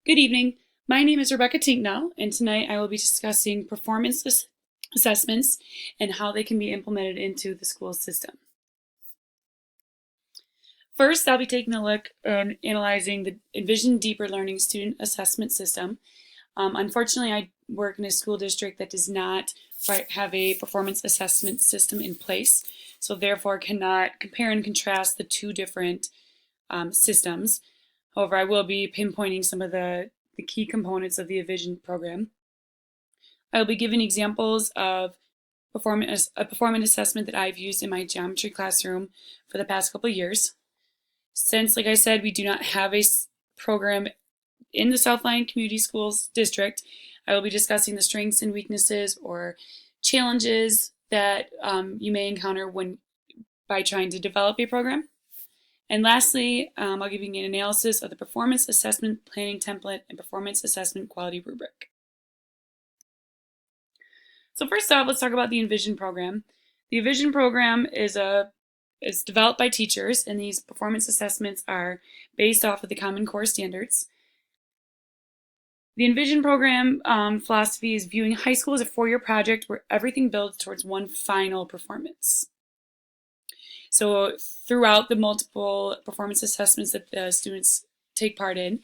Good evening. My name is Rebecca Tinknell, and tonight I will be discussing performance assessments and how they can be implemented into the school system. First, I'll be taking a look and analyzing the Envision Deeper Learning Student Assessment System. Unfortunately, I work in a school district that does not have a performance assessment system in place, so therefore cannot compare and contrast the two different systems. However, I will be pinpointing some of the key components of the Envision program. I will be giving examples of a performance assessment that I've used in my geometry classroom for the past couple of years. Since, like I said, we do not have a program in the South Lyon Community Schools District, I will be discussing the strengths and weaknesses or challenges that you may encounter by trying to develop a program. And lastly, I'll give you an analysis of the Performance Assessment Planning Template and Performance Assessment Quality Rubric. So first off, let's talk about the Envision program. The Envision program is developed by teachers, and these performance assessments are based off of the Common Core standards. The Envision program philosophy is viewing high school as a four-year project where everything builds towards one final performance. So throughout the multiple performance assessments that the students take part in,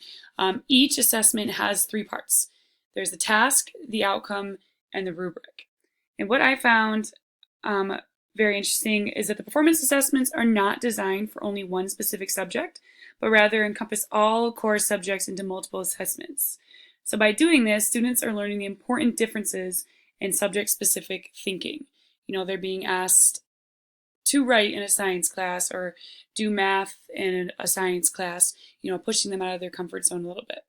each assessment has three parts. There's the task, the outcome, and the rubric. And what I found very interesting is that the performance assessments are not designed for only one specific subject, but rather encompass all core subjects into multiple assessments. So by doing this, students are learning the important differences in subject-specific thinking. They're being asked to write in a science class or do math in a science class, pushing them out of their comfort zone a little bit.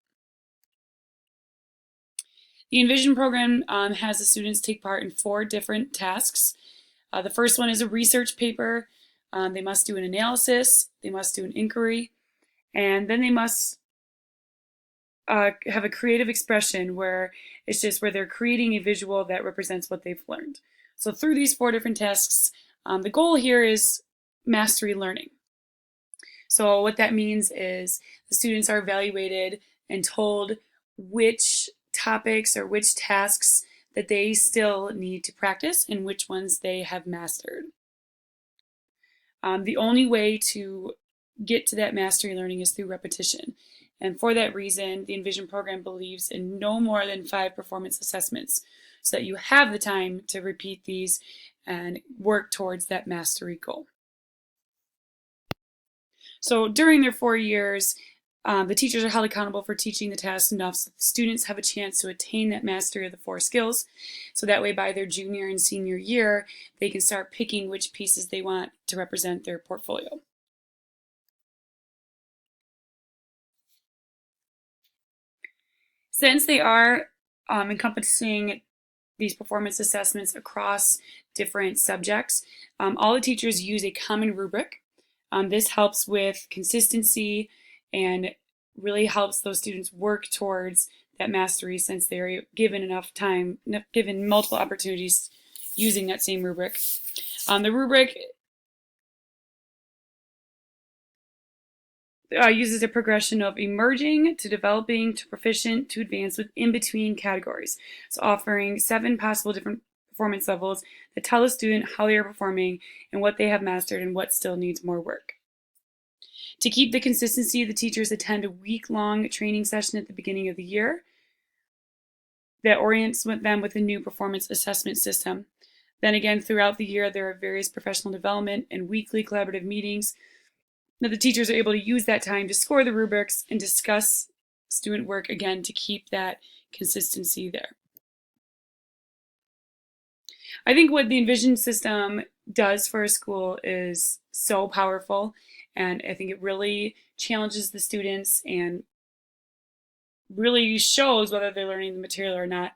The Envision program has the students take part in 4 different tasks. The first one is a research paper. They must do an analysis, they must do an inquiry, and then they must have a creative expression where they're creating a visual that represents what they've learned. So through these 4 different tasks, the goal here is mastery learning. So what that means is the students are evaluated and told which topics or which tasks that they still need to practice and which ones they have mastered. The only way to get to that mastery learning is through repetition. And for that reason, the Envision program believes in no more than 5 performance assessments so that you have the time to repeat these and work towards that mastery goal. So during their 4 years, the teachers are held accountable for teaching the tasks enough so the students have a chance to attain that mastery of the 4 skills. So that way by their junior and senior year, they can start picking which pieces they want to represent their portfolio. Since they are encompassing these performance assessments across different subjects, all the teachers use a common rubric. This helps with consistency and really helps those students work towards that mastery since they're given enough time, given multiple opportunities using that same rubric. The rubric uses a progression of emerging to developing to proficient to advanced with in-between categories. So offering 7 possible different performance levels that tell the student how they are performing and what they have mastered and what still needs more work. To keep the consistency, the teachers attend a week-long training session at the beginning of the year that orients them with a new performance assessment system. Then again, throughout the year, there are various professional development and weekly collaborative meetings that the teachers are able to use that time to score the rubrics and discuss student work again to keep that consistency there. I think what the Envision system does for a school is so powerful, and I think it really challenges the students and really shows whether they're learning the material or not.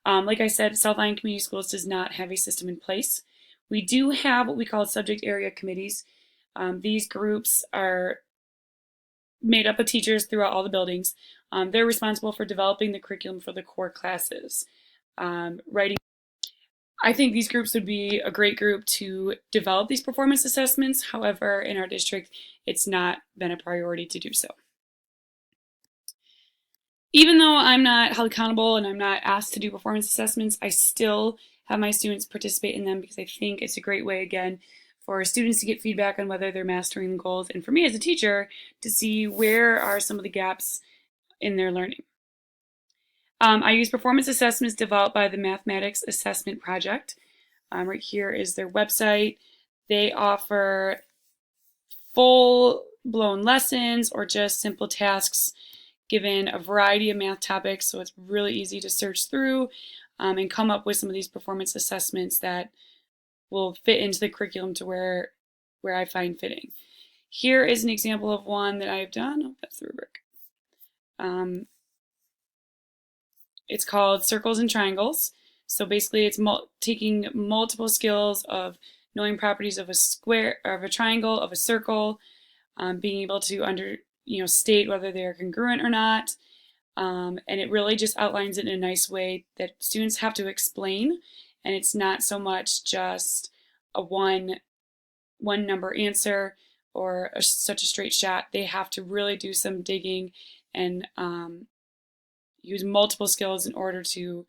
Like I said, South Lyon Community Schools does not have a system in place. We do have what we call subject area committees. These groups are made up of teachers throughout all the buildings. They're responsible for developing the curriculum for the core classes, writing. I think these groups would be a great group to develop these performance assessments. However, in our district, it's not been a priority to do so. Even though I'm not held accountable and I'm not asked to do performance assessments, I still have my students participate in them because I think it's a great way, again, for students to get feedback on whether they're mastering the goals, and for me as a teacher to see where are some of the gaps in their learning. I use performance assessments developed by the Mathematics Assessment Project. Right here is their website. They offer full-blown lessons or just simple tasks given a variety of math topics, so it's really easy to search through and come up with some of these performance assessments that will fit into the curriculum to where I find fitting. Here is an example of one that I've done. Oh, that's the rubric. It's called Circles and Triangles. So basically it's taking multiple skills of knowing properties of a square, of a triangle, of a circle, being able to state whether they're congruent or not. And it really just outlines it in a nice way that students have to explain, and it's not so much just a one number answer or such a straight shot. They have to really do some digging and use multiple skills in order to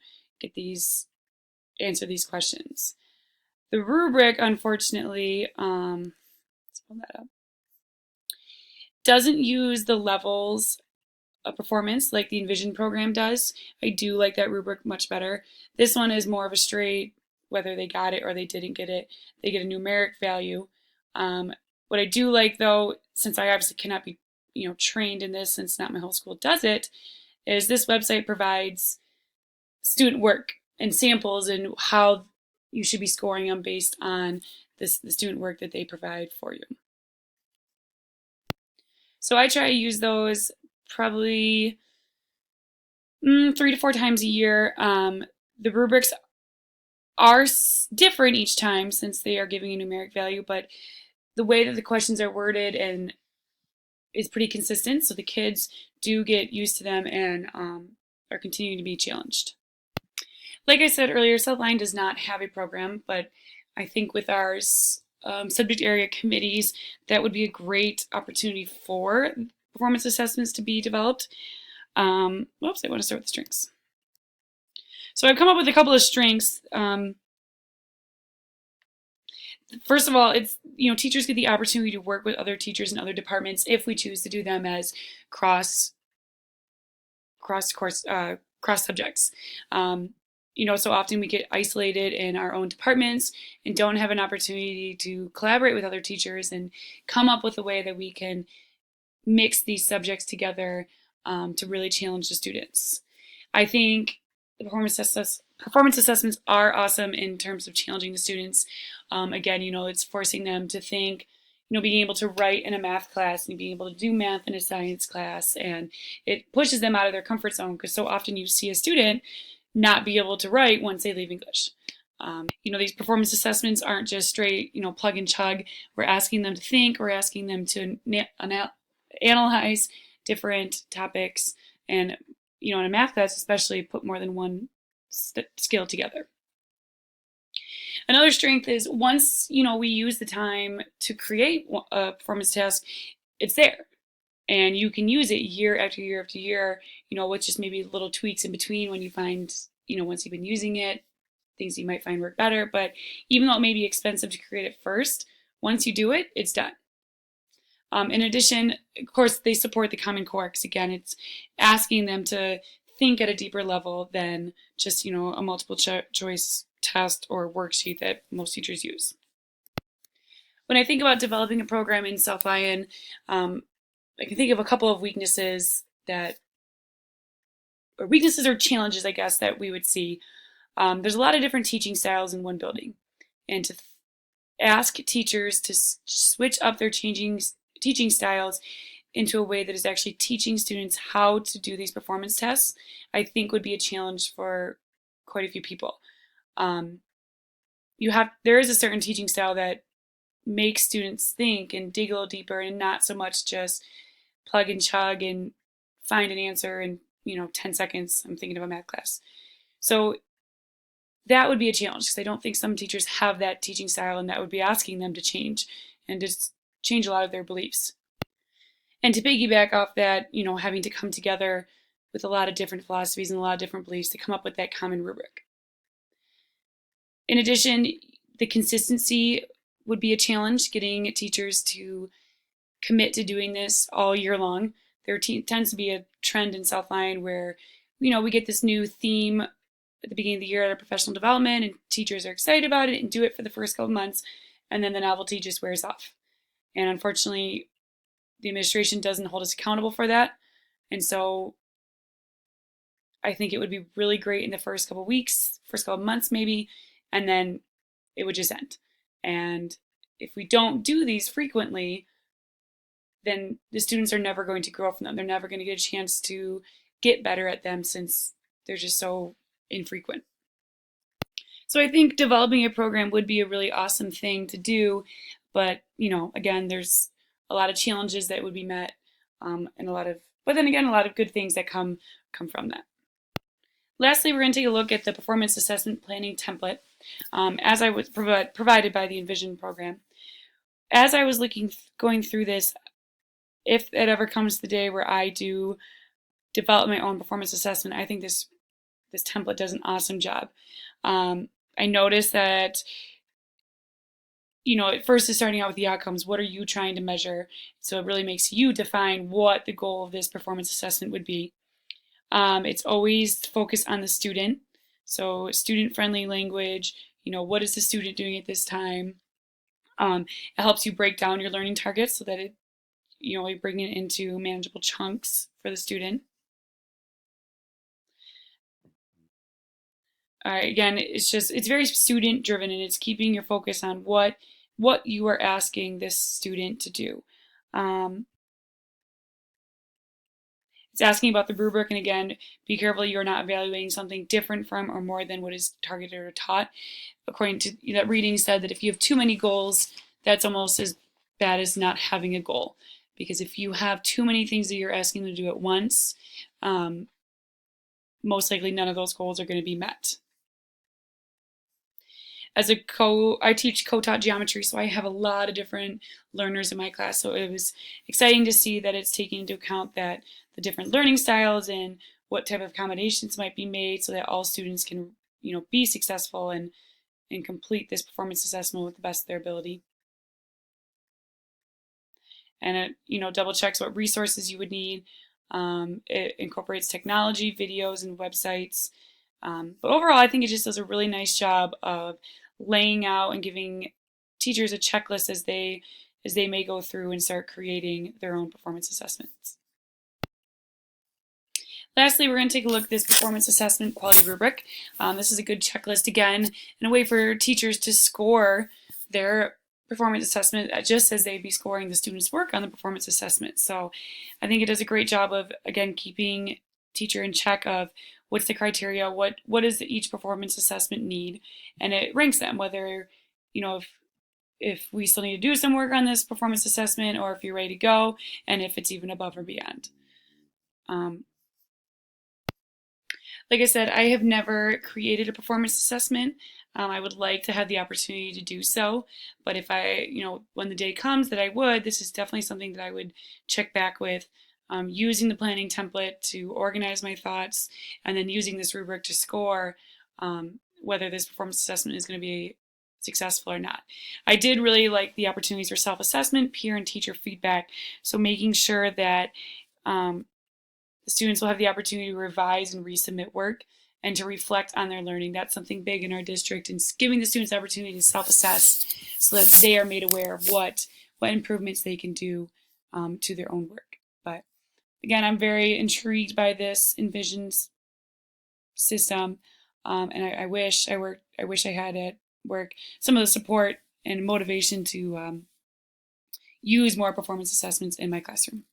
answer these questions. The rubric, unfortunately, let's pull that up, doesn't use the levels of performance like the Envision program does. I do like that rubric much better. This one is more of a straight, whether they got it or they didn't get it, they get a numeric value. What I do like, though, since I obviously cannot be trained in this since not my whole school does it, is this website provides student work and samples and how you should be scoring them based on the student work that they provide for you. So I try to use those probably 3 to 4 times a year. The rubrics are different each time since they are giving a numeric value, but the way that the questions are worded and is pretty consistent, so the kids do get used to them and are continuing to be challenged. Like I said earlier, Southline does not have a program, but I think with our subject area committees, that would be a great opportunity for performance assessments to be developed. Whoops, I want to start with the strengths. So I've come up with a couple of strengths. First of all, it's teachers get the opportunity to work with other teachers in other departments if we choose to do them as cross subjects. So often we get isolated in our own departments and don't have an opportunity to collaborate with other teachers and come up with a way that we can mix these subjects together to really challenge the students. I think the performance assessments are awesome in terms of challenging the students. Again, it's forcing them to think, being able to write in a math class and being able to do math in a science class, and it pushes them out of their comfort zone because so often you see a student not be able to write once they leave English. These performance assessments aren't just straight, plug and chug. We're asking them to think, we're asking them to analyze different topics, and in a math class especially, put more than one skill together. Another strength is once we use the time to create a performance task, it's there and you can use it year after year after year, with just maybe little tweaks in between when you find, once you've been using it, things you might find work better. But even though it may be expensive to create it first, once you do it, it's done. In addition, of course, they support the Common Core because, again, it's asking them to think at a deeper level than just, a multiple choice test or worksheet that most teachers use. When I think about developing a program in Southline, I can think of a couple of weaknesses or challenges, I guess, that we would see. There's a lot of different teaching styles in one building, and to ask teachers to switch up their teaching styles into a way that is actually teaching students how to do these performance tests, I think would be a challenge for quite a few people. There is a certain teaching style that makes students think and dig a little deeper and not so much just plug and chug and find an answer in 10 seconds. I'm thinking of a math class. So that would be a challenge because I don't think some teachers have that teaching style, and that would be asking them to change and just change a lot of their beliefs. And to piggyback off that, having to come together with a lot of different philosophies and a lot of different beliefs to come up with that common rubric. In addition, the consistency would be a challenge, getting teachers to commit to doing this all year long. There tends to be a trend in Southline where, we get this new theme at the beginning of the year at our professional development, and teachers are excited about it and do it for the first couple months, and then the novelty just wears off. And unfortunately, the administration doesn't hold us accountable for that. And so I think it would be really great in the first couple weeks, first couple months maybe, and then it would just end. And if we don't do these frequently, then the students are never going to grow from them. They're never going to get a chance to get better at them since they're just so infrequent. So I think developing a program would be a really awesome thing to do, but again, there's a lot of challenges that would be met, and but then again, a lot of good things that come from that. Lastly, we're going to take a look at the performance assessment planning template, as I was provided by the Envision program. As I was going through this, if it ever comes to the day where I do develop my own performance assessment, I think this template does an awesome job. I noticed that, at first it's starting out with the outcomes. What are you trying to measure? So it really makes you define what the goal of this performance assessment would be. It's always focused on the student. So student-friendly language, what is the student doing at this time? It helps you break down your learning targets so that we bring it into manageable chunks for the student. Again, it's very student driven, and it's keeping your focus on what you are asking this student to do. It's asking about the rubric, and again, be careful you're not evaluating something different from or more than what is targeted or taught. According to that reading said that if you have too many goals, that's almost as bad as not having a goal. Because if you have too many things that you're asking them to do at once, most likely none of those goals are going to be met. I teach co-taught geometry, so I have a lot of different learners in my class. So it was exciting to see that it's taking into account that the different learning styles and what type of accommodations might be made so that all students can, be successful and complete this performance assessment with the best of their ability. And it, double checks what resources you would need. It incorporates technology, videos, and websites. But overall, I think it just does a really nice job of laying out and giving teachers a checklist as they may go through and start creating their own performance assessments. Lastly, we're going to take a look at this performance assessment quality rubric. This is a good checklist, again, and a way for teachers to score their performance assessment just as they'd be scoring the students' work on the performance assessment. So I think it does a great job of, again, keeping teacher in check of what's the criteria, what does each performance assessment need, and it ranks them, whether, if we still need to do some work on this performance assessment or if you're ready to go, and if it's even above or beyond. Like I said, I have never created a performance assessment. I would like to have the opportunity to do so, but if when the day comes that I would, this is definitely something that I would check back with, using the planning template to organize my thoughts, and then using this rubric to score whether this performance assessment is going to be successful or not. I did really like the opportunities for self-assessment, peer and teacher feedback, so making sure that the students will have the opportunity to revise and resubmit work and to reflect on their learning. That's something big in our district, and giving the students the opportunity to self-assess so that they are made aware of what improvements they can do to their own work. But again, I'm very intrigued by this Envision's system, and I wish I had at work some of the support and motivation to use more performance assessments in my classroom.